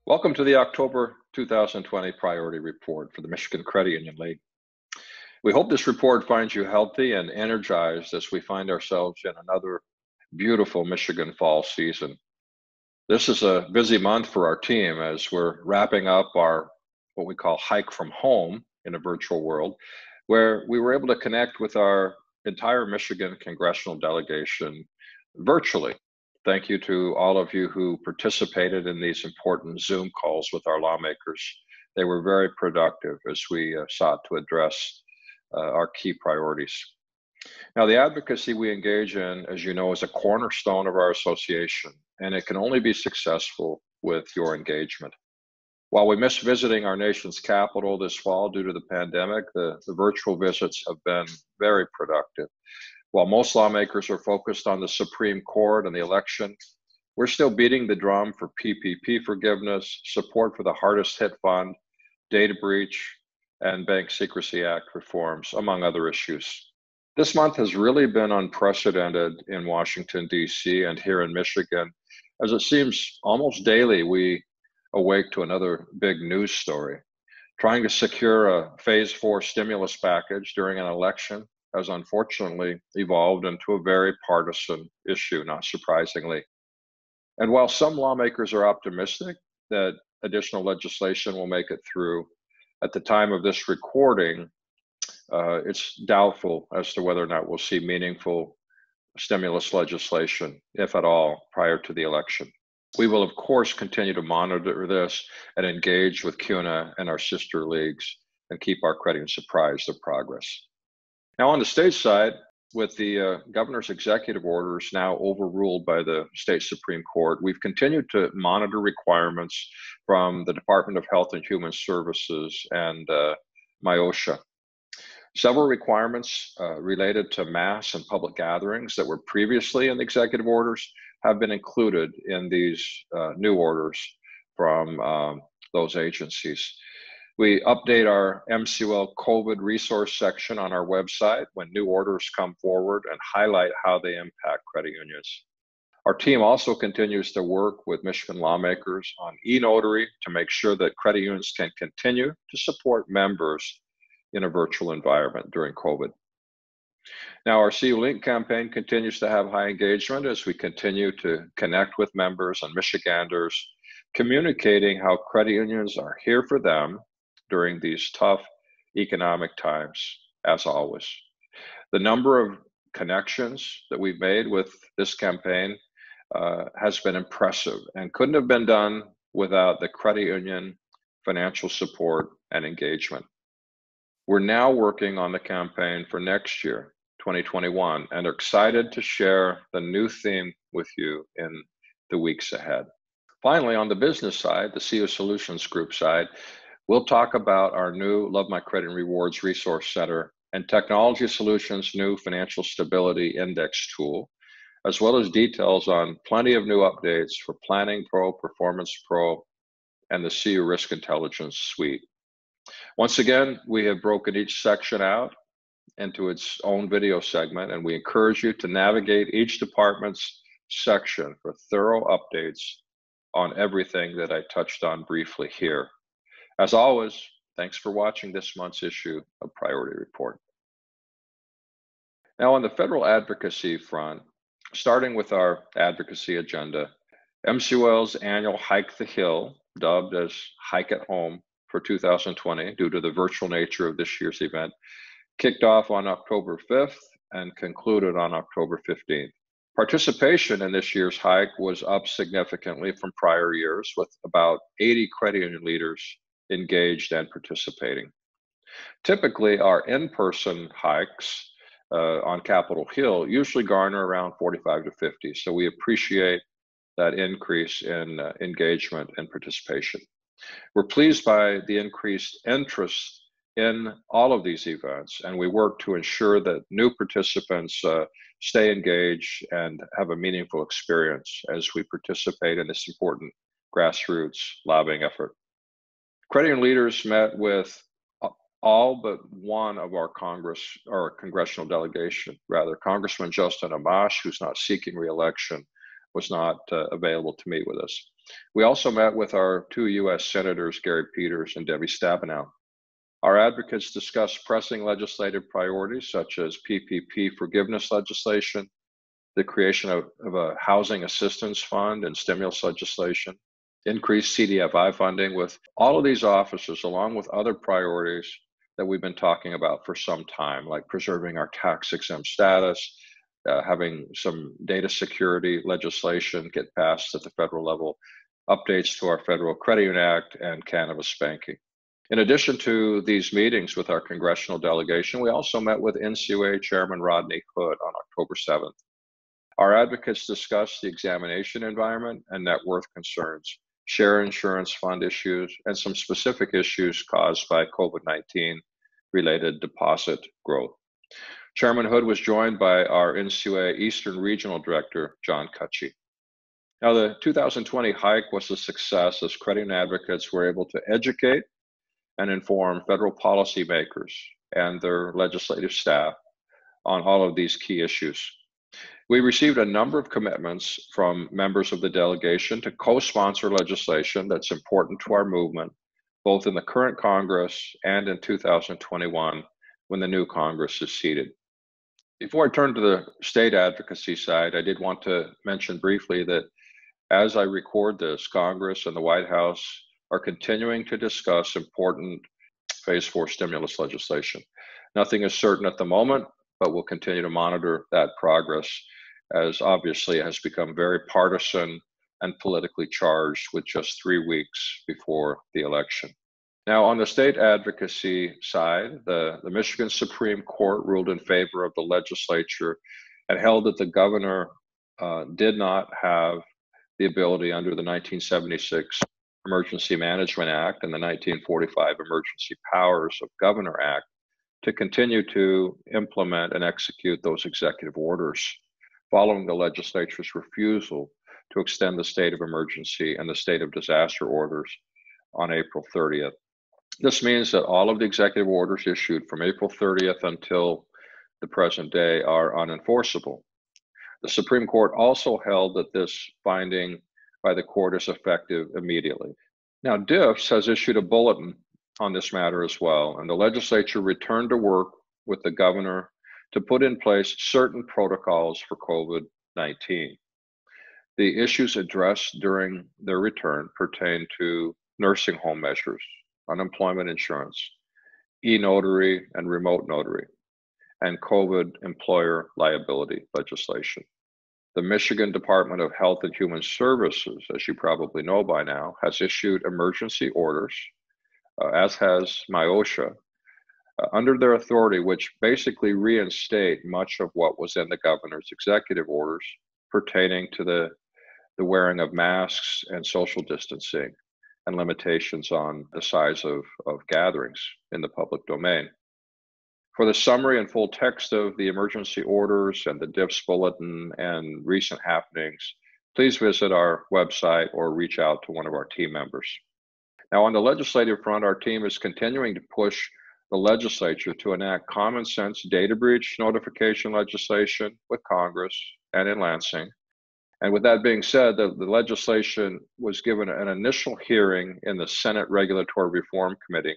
Welcome to the October 2020 Priority Report for the Michigan Credit Union League. We hope this report finds you healthy and energized as we find ourselves in another beautiful Michigan fall season. This is a busy month for our team as we're wrapping up our what we call hike from home in a virtual world, where we were able to connect with our entire Michigan congressional delegation virtually. Thank you to all of you who participated in these important Zoom calls with our lawmakers. They were very productive as we sought to address our key priorities. Now, the advocacy we engage in, as you know, is a cornerstone of our association, and it can only be successful with your engagement. While we miss visiting our nation's capital this fall due to the pandemic, the virtual visits have been very productive. While most lawmakers are focused on the Supreme Court and the election, we're still beating the drum for PPP forgiveness, support for the hardest hit fund, data breach, and Bank Secrecy Act reforms, among other issues. This month has really been unprecedented in Washington, D.C. and here in Michigan, as it seems almost daily we awake to another big news story. Trying to secure a Phase 4 stimulus package during an election has unfortunately evolved into a very partisan issue, not surprisingly. And while some lawmakers are optimistic that additional legislation will make it through, at the time of this recording, it's doubtful as to whether or not we'll see meaningful stimulus legislation, if at all, prior to the election. We will, of course, continue to monitor this and engage with CUNA and our sister leagues and keep our credit unions apprised of progress. Now, on the state side, with the governor's executive orders now overruled by the state Supreme Court, we've continued to monitor requirements from the Department of Health and Human Services and MIOSHA. Several requirements related to mass and public gatherings that were previously in the executive orders have been included in these new orders from those agencies. We update our MCUR COVID resource section on our website when new orders come forward and highlight how they impact credit unions. Our team also continues to work with Michigan lawmakers on e-notary to make sure that credit unions can continue to support members in a virtual environment during COVID. Now, our CU Link campaign continues to have high engagement as we continue to connect with members and Michiganders, communicating how credit unions are here for them during these tough economic times, as always. The number of connections that we've made with this campaign has been impressive and couldn't have been done without the credit union financial support and engagement. We're now working on the campaign for next year, 2021, and are excited to share the new theme with you in the weeks ahead. Finally, on the business side, the CU Solutions Group side, we'll talk about our new Love My Credit and Rewards Resource Center and Technology Solutions' new Financial Stability Index tool, as well as details on plenty of new updates for Planning Pro, Performance Pro, and the CU Risk Intelligence Suite. Once again, we have broken each section out into its own video segment, and we encourage you to navigate each department's section for thorough updates on everything that I touched on briefly here. As always, thanks for watching this month's issue of Priority Report. Now, on the federal advocacy front, starting with our advocacy agenda, MCUR's annual Hike the Hill, dubbed as Hike at Home for 2020 due to the virtual nature of this year's event, kicked off on October 5th and concluded on October 15th. Participation in this year's hike was up significantly from prior years, with about 80 credit union leaders engaged and participating. Typically, our in-person hikes on Capitol Hill usually garner around 45 to 50, so we appreciate that increase in engagement and participation. We're pleased by the increased interest in all of these events, and we work to ensure that new participants stay engaged and have a meaningful experience as we participate in this important grassroots lobbying effort. Credit union leaders met with all but one of our congressional delegation, rather. Congressman Justin Amash, who's not seeking re-election, was not available to meet with us. We also met with our two U.S. Senators, Gary Peters and Debbie Stabenow. Our advocates discussed pressing legislative priorities such as PPP forgiveness legislation, the creation of a housing assistance fund and stimulus legislation, increased CDFI funding. With all of these offices, along with other priorities that we've been talking about for some time, like preserving our tax-exempt status, having some data security legislation get passed at the federal level, updates to our Federal Credit Union Act, and cannabis banking. In addition to these meetings with our congressional delegation, we also met with NCUA Chairman Rodney Hood on October 7th. Our advocates discussed the examination environment and net worth concerns, share insurance fund issues, and some specific issues caused by COVID-19 related deposit growth. Chairman Hood was joined by our NCUA Eastern Regional Director, John Cutchie. Now, the 2020 hike was a success as credit union advocates were able to educate and inform federal policymakers and their legislative staff on all of these key issues. We received a number of commitments from members of the delegation to co-sponsor legislation that's important to our movement, both in the current Congress and in 2021 when the new Congress is seated. Before I turn to the state advocacy side, I did want to mention briefly that as I record this, Congress and the White House are continuing to discuss important Phase 4 stimulus legislation. Nothing is certain at the moment, but we'll continue to monitor that progress, as obviously it has become very partisan and politically charged with just 3 weeks before the election. Now, on the state advocacy side, the Michigan Supreme Court ruled in favor of the legislature and held that the governor did not have the ability under the 1976 Emergency Management Act and the 1945 Emergency Powers of Governor Act to continue to implement and execute those executive orders following the legislature's refusal to extend the state of emergency and the state of disaster orders on April 30th. This means that all of the executive orders issued from April 30th until the present day are unenforceable. The Supreme Court also held that this finding by the court is effective immediately. Now, DIFS has issued a bulletin on this matter as well, and the legislature returned to work with the governor to put in place certain protocols for COVID-19. The issues addressed during their return pertain to nursing home measures, unemployment insurance, e-notary and remote notary, and COVID employer liability legislation. The Michigan Department of Health and Human Services, as you probably know by now, has issued emergency orders, as has MIOSHA, under their authority, which basically reinstate much of what was in the governor's executive orders pertaining to the wearing of masks and social distancing and limitations on the size of gatherings in the public domain. For the summary and full text of the emergency orders and the DIFS bulletin and recent happenings, please visit our website or reach out to one of our team members. Now, on the legislative front, our team is continuing to push the legislature to enact common sense data breach notification legislation with Congress and in Lansing. And with that being said, the legislation was given an initial hearing in the Senate Regulatory Reform Committee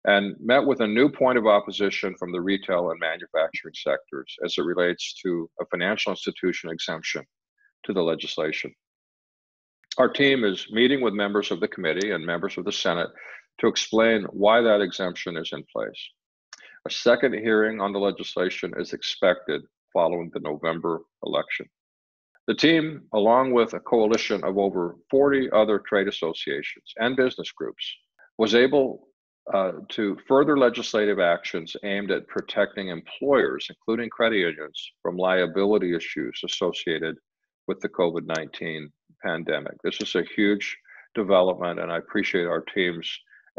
and met with a new point of opposition from the retail and manufacturing sectors as it relates to a financial institution exemption to the legislation. Our team is meeting with members of the committee and members of the Senate to explain why that exemption is in place. A second hearing on the legislation is expected following the November election. The team, along with a coalition of over 40 other trade associations and business groups, was able to further legislative actions aimed at protecting employers, including credit unions, from liability issues associated with the COVID-19 pandemic. This is a huge development, and I appreciate our team's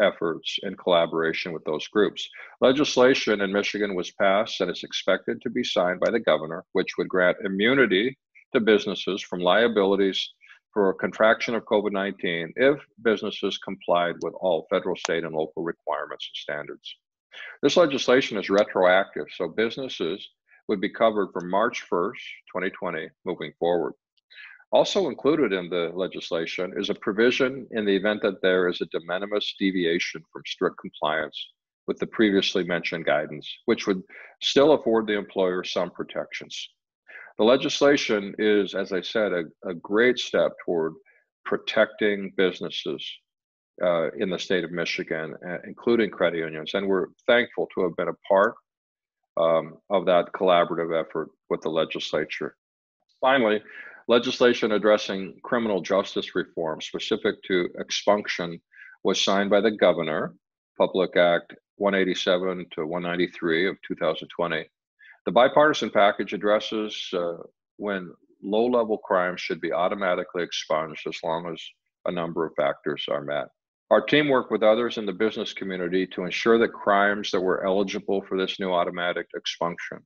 efforts in collaboration with those groups. Legislation in Michigan was passed and is expected to be signed by the governor, which would grant immunity to businesses from liabilities for a contraction of COVID-19 if businesses complied with all federal, state, and local requirements and standards. This legislation is retroactive, so businesses would be covered from March 1st, 2020, moving forward. Also included in the legislation is a provision in the event that there is a de minimis deviation from strict compliance with the previously mentioned guidance, which would still afford the employer some protections. The legislation is, as I said, a great step toward protecting businesses in the state of Michigan, including credit unions, and we're thankful to have been a part of that collaborative effort with the legislature. Finally, legislation addressing criminal justice reform specific to expunction was signed by the governor, Public Act 187 to 193 of 2020. The bipartisan package addresses when low-level crimes should be automatically expunged as long as a number of factors are met. Our team worked with others in the business community to ensure that crimes that were eligible for this new automatic expunction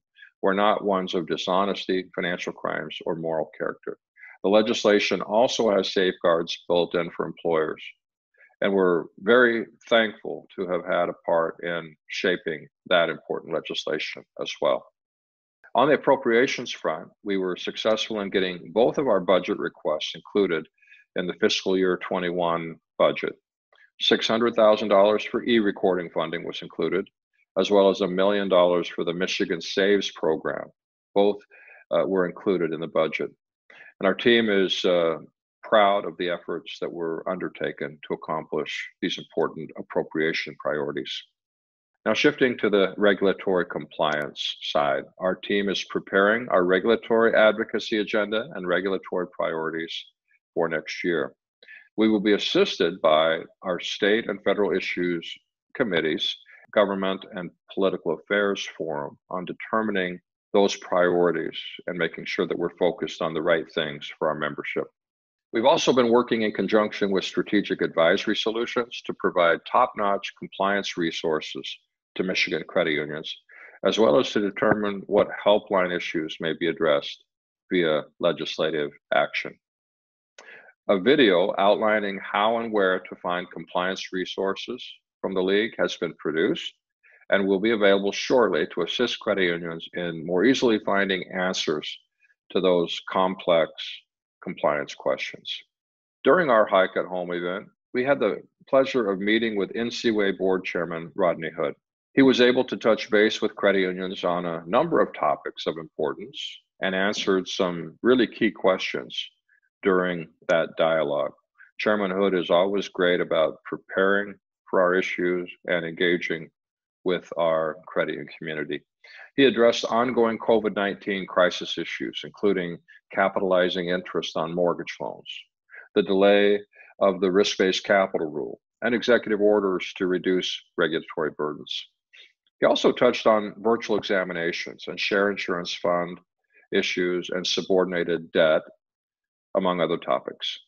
were not ones of dishonesty, financial crimes, or moral character. The legislation also has safeguards built in for employers, and we're very thankful to have had a part in shaping that important legislation as well. On the appropriations front, we were successful in getting both of our budget requests included in the fiscal year 21 budget. $600,000 for e-recording funding was included, as well as $1 million for the Michigan Saves program. Both were included in the budget. And our team is proud of the efforts that were undertaken to accomplish these important appropriation priorities. Now, shifting to the regulatory compliance side, our team is preparing our regulatory advocacy agenda and regulatory priorities for next year. We will be assisted by our state and federal issues committees, government and political affairs forum on determining those priorities and making sure that we're focused on the right things for our membership. We've also been working in conjunction with Strategic Advisory Solutions to provide top-notch compliance resources to Michigan credit unions, as well as to determine what helpline issues may be addressed via legislative action. A video outlining how and where to find compliance resources from the League has been produced and will be available shortly to assist credit unions in more easily finding answers to those complex compliance questions. During our Hike at Home event, we had the pleasure of meeting with NCUA Board Chairman Rodney Hood. He was able to touch base with credit unions on a number of topics of importance and answered some really key questions during that dialogue. Chairman Hood is always great about preparing for our issues and engaging with our credit union community. He addressed ongoing COVID-19 crisis issues, including capitalizing interest on mortgage loans, the delay of the risk-based capital rule, and executive orders to reduce regulatory burdens. He also touched on virtual examinations and share insurance fund issues and subordinated debt, among other topics.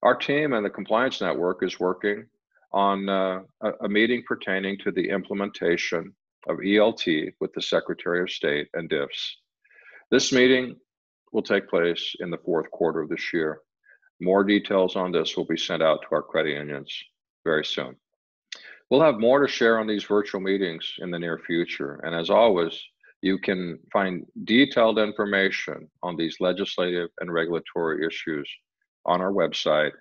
Our team and the Compliance Network is working on a meeting pertaining to the implementation of ELT with the Secretary of State and DIFs. This meeting will take place in the fourth quarter of this year. More details on this will be sent out to our credit unions very soon. We'll have more to share on these virtual meetings in the near future. And as always, you can find detailed information on these legislative and regulatory issues on our website.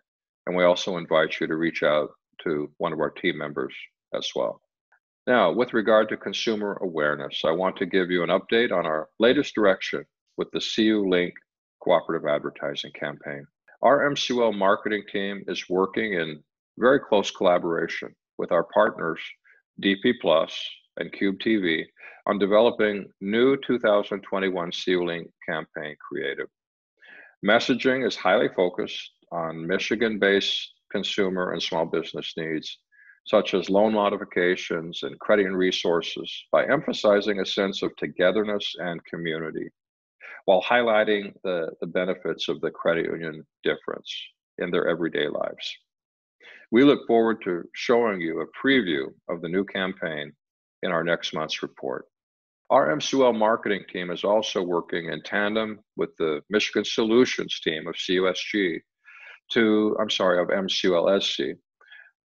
And we also invite you to reach out to one of our team members as well. Now, with regard to consumer awareness, I want to give you an update on our latest direction with the CU Link cooperative advertising campaign. Our MCUL marketing team is working in very close collaboration with our partners, DP Plus and Cube TV, on developing new 2021 CU Link campaign creative. Messaging is highly focused on Michigan-based consumer and small business needs, such as loan modifications and credit and resources, by emphasizing a sense of togetherness and community, while highlighting the benefits of the credit union difference in their everyday lives. We look forward to showing you a preview of the new campaign in our next month's report. Our MCUL marketing team is also working in tandem with the Michigan Solutions team of MCULSC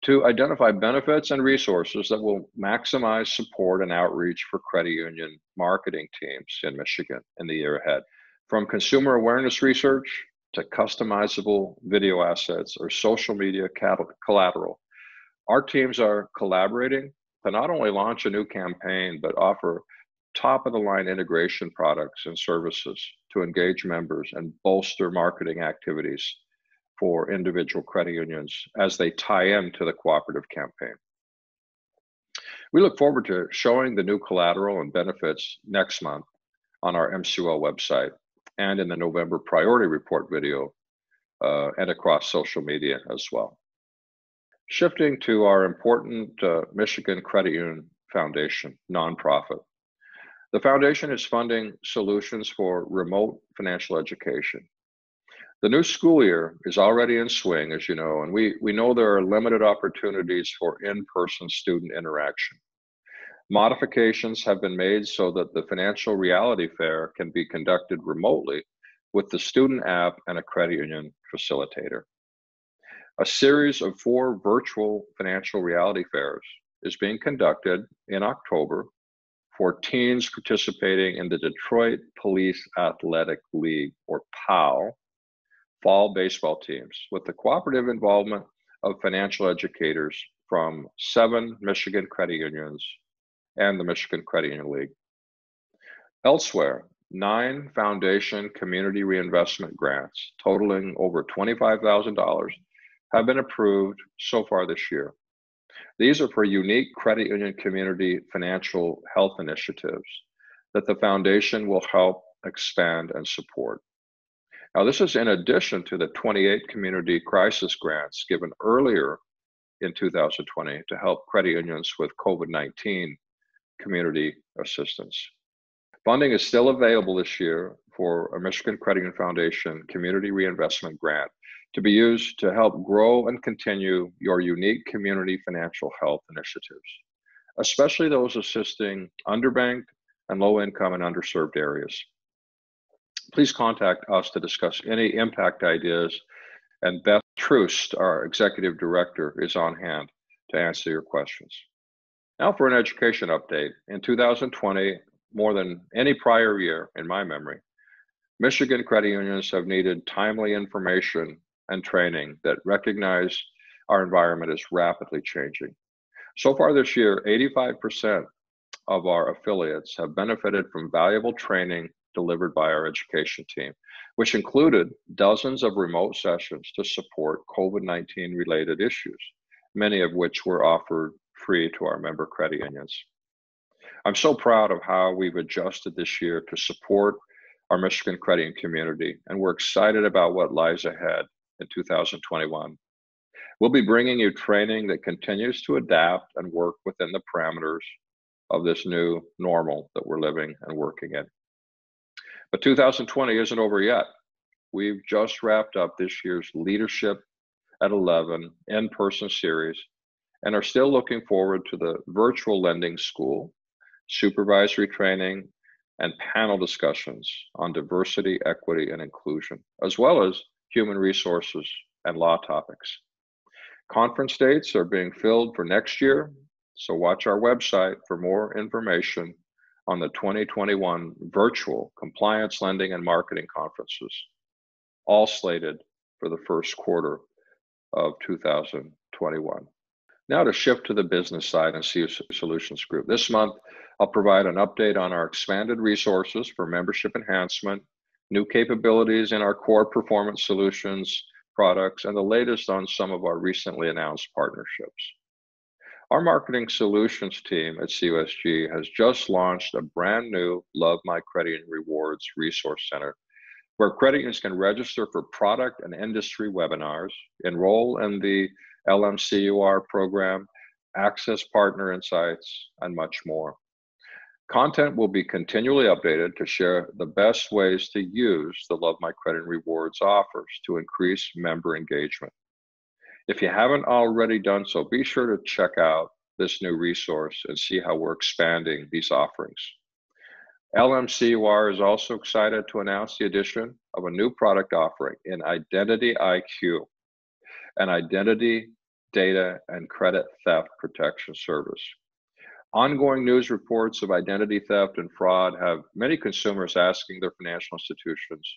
to identify benefits and resources that will maximize support and outreach for credit union marketing teams in Michigan in the year ahead. From consumer awareness research to customizable video assets or social media collateral. Our teams are collaborating to not only launch a new campaign, but offer top of the line integration products and services to engage members and bolster marketing activities for individual credit unions as they tie into the cooperative campaign. We look forward to showing the new collateral and benefits next month on our MCUR website and in the November priority report video and across social media as well. Shifting to our important Michigan Credit Union Foundation nonprofit. The foundation is funding solutions for remote financial education. The new school year is already in swing, as you know, and we know there are limited opportunities for in-person student interaction. Modifications have been made so that the Financial Reality Fair can be conducted remotely with the student app and a credit union facilitator. A series of 4 virtual financial reality fairs is being conducted in October for teens participating in the Detroit Police Athletic League, or POW, fall baseball teams, with the cooperative involvement of financial educators from 7 Michigan credit unions and the Michigan Credit Union League. Elsewhere, 9 foundation community reinvestment grants totaling over $25,000 have been approved so far this year. These are for unique credit union community financial health initiatives that the foundation will help expand and support. Now, this is in addition to the 28 community crisis grants given earlier in 2020 to help credit unions with COVID-19 community assistance. Funding is still available this year for a Michigan Credit Union Foundation Community Reinvestment Grant to be used to help grow and continue your unique community financial health initiatives, especially those assisting underbanked and low-income and underserved areas. Please contact us to discuss any impact ideas, and Beth Troost, our Executive Director, is on hand to answer your questions. Now for an education update. In 2020, more than any prior year in my memory, Michigan credit unions have needed timely information and training that recognize our environment is rapidly changing. So far this year, 85% of our affiliates have benefited from valuable training delivered by our education team, which included dozens of remote sessions to support COVID-19 related issues, many of which were offered free to our member credit unions. I'm so proud of how we've adjusted this year to support our Michigan credit union community, and we're excited about what lies ahead in 2021. We'll be bringing you training that continues to adapt and work within the parameters of this new normal that we're living and working in. But 2020 isn't over yet. We've just wrapped up this year's Leadership at 11 in-person series and are still looking forward to the virtual lending school, supervisory training, and panel discussions on diversity, equity, and inclusion, as well as human resources and law topics. Conference dates are being filled for next year, so watch our website for more information on the 2021 virtual compliance, lending, and marketing conferences, all slated for the first quarter of 2021. Now to shift to the business side and CU Solutions Group. This month, I'll provide an update on our expanded resources for membership enhancement, new capabilities in our core performance solutions products, and the latest on some of our recently announced partnerships. Our marketing solutions team at CUSG has just launched a brand new Love My Credit Union Rewards Resource Center, where credit unions can register for product and industry webinars, enroll in the LMCUR program, access partner insights, and much more. Content will be continually updated to share the best ways to use the Love My Credit Rewards offers to increase member engagement. If you haven't already done so, be sure to check out this new resource and see how we're expanding these offerings. LMCUR is also excited to announce the addition of a new product offering in Identity IQ, an identity, data, and credit theft protection service. Ongoing news reports of identity theft and fraud have many consumers asking their financial institutions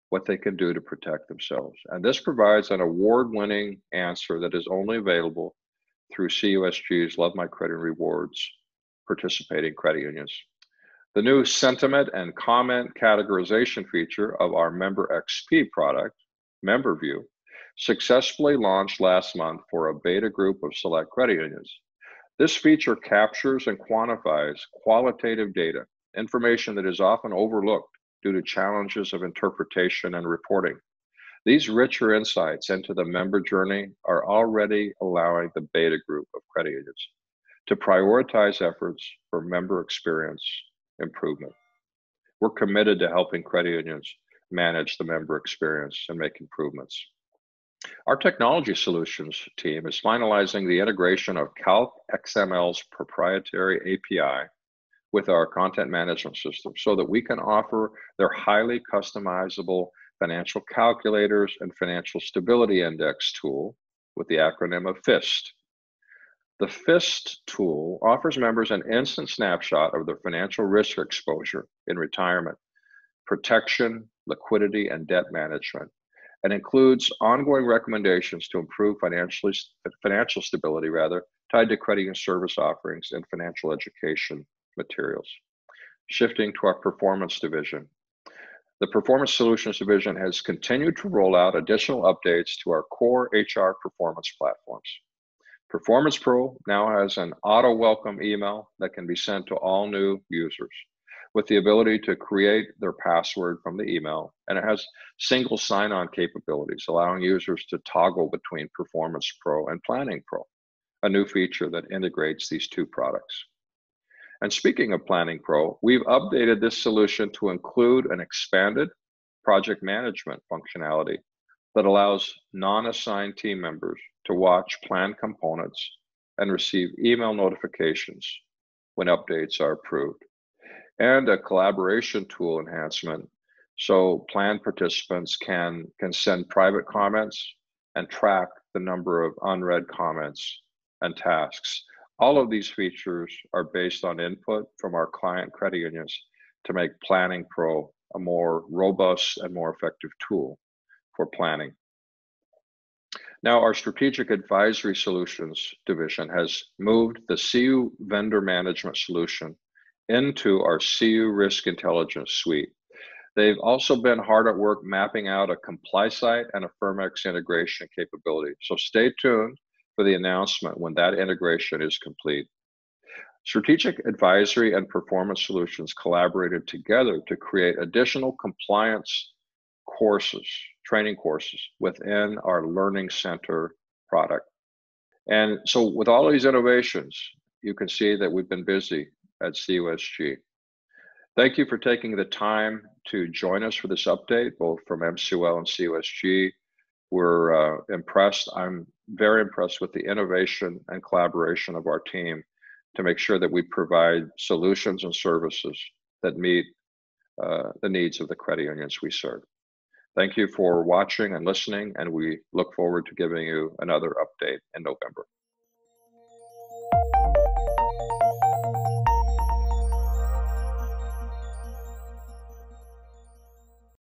what they can do to protect themselves. And this provides an award-winning answer that is only available through CUSG's Love My Credit Rewards participating credit unions. The new sentiment and comment categorization feature of our MemberXP product, MemberView, successfully launched last month for a beta group of select credit unions. This feature captures and quantifies qualitative data, information that is often overlooked due to challenges of interpretation and reporting. These richer insights into the member journey are already allowing the beta group of credit unions to prioritize efforts for member experience improvement. We're committed to helping credit unions manage the member experience and make improvements. Our technology solutions team is finalizing the integration of CalcXML's proprietary API with our content management system so that we can offer their highly customizable financial calculators and financial stability index tool with the acronym of FIST. The FIST tool offers members an instant snapshot of their financial risk exposure in retirement, protection, liquidity, and debt management, and includes ongoing recommendations to improve financial stability tied to credit and service offerings and financial education materials. Shifting to our performance division. The Performance Solutions Division has continued to roll out additional updates to our core HR performance platforms. Performance Pro now has an auto welcome email that can be sent to all new users with the ability to create their password from the email, and it has single sign-on capabilities, allowing users to toggle between Performance Pro and Planning Pro, a new feature that integrates these two products. And speaking of Planning Pro, we've updated this solution to include an expanded project management functionality that allows non-assigned team members to watch plan components and receive email notifications when updates are approved, and a collaboration tool enhancement so plan participants can send private comments and track the number of unread comments and tasks. All of these features are based on input from our client credit unions to make Planning Pro a more robust and more effective tool for planning. Now, our Strategic Advisory Solutions division has moved the CU vendor management solution into our CU Risk Intelligence suite. They've also been hard at work mapping out a CompliSite and a Firmex integration capability. So stay tuned for the announcement when that integration is complete. Strategic Advisory and Performance Solutions collaborated together to create additional compliance courses, training courses within our Learning Center product. And so with all these innovations, you can see that we've been busy at CUSG. Thank you for taking the time to join us for this update, both from MCUL and CUSG. We're impressed. I'm very impressed with the innovation and collaboration of our team to make sure that we provide solutions and services that meet the needs of the credit unions we serve. Thank you for watching and listening, and we look forward to giving you another update in November.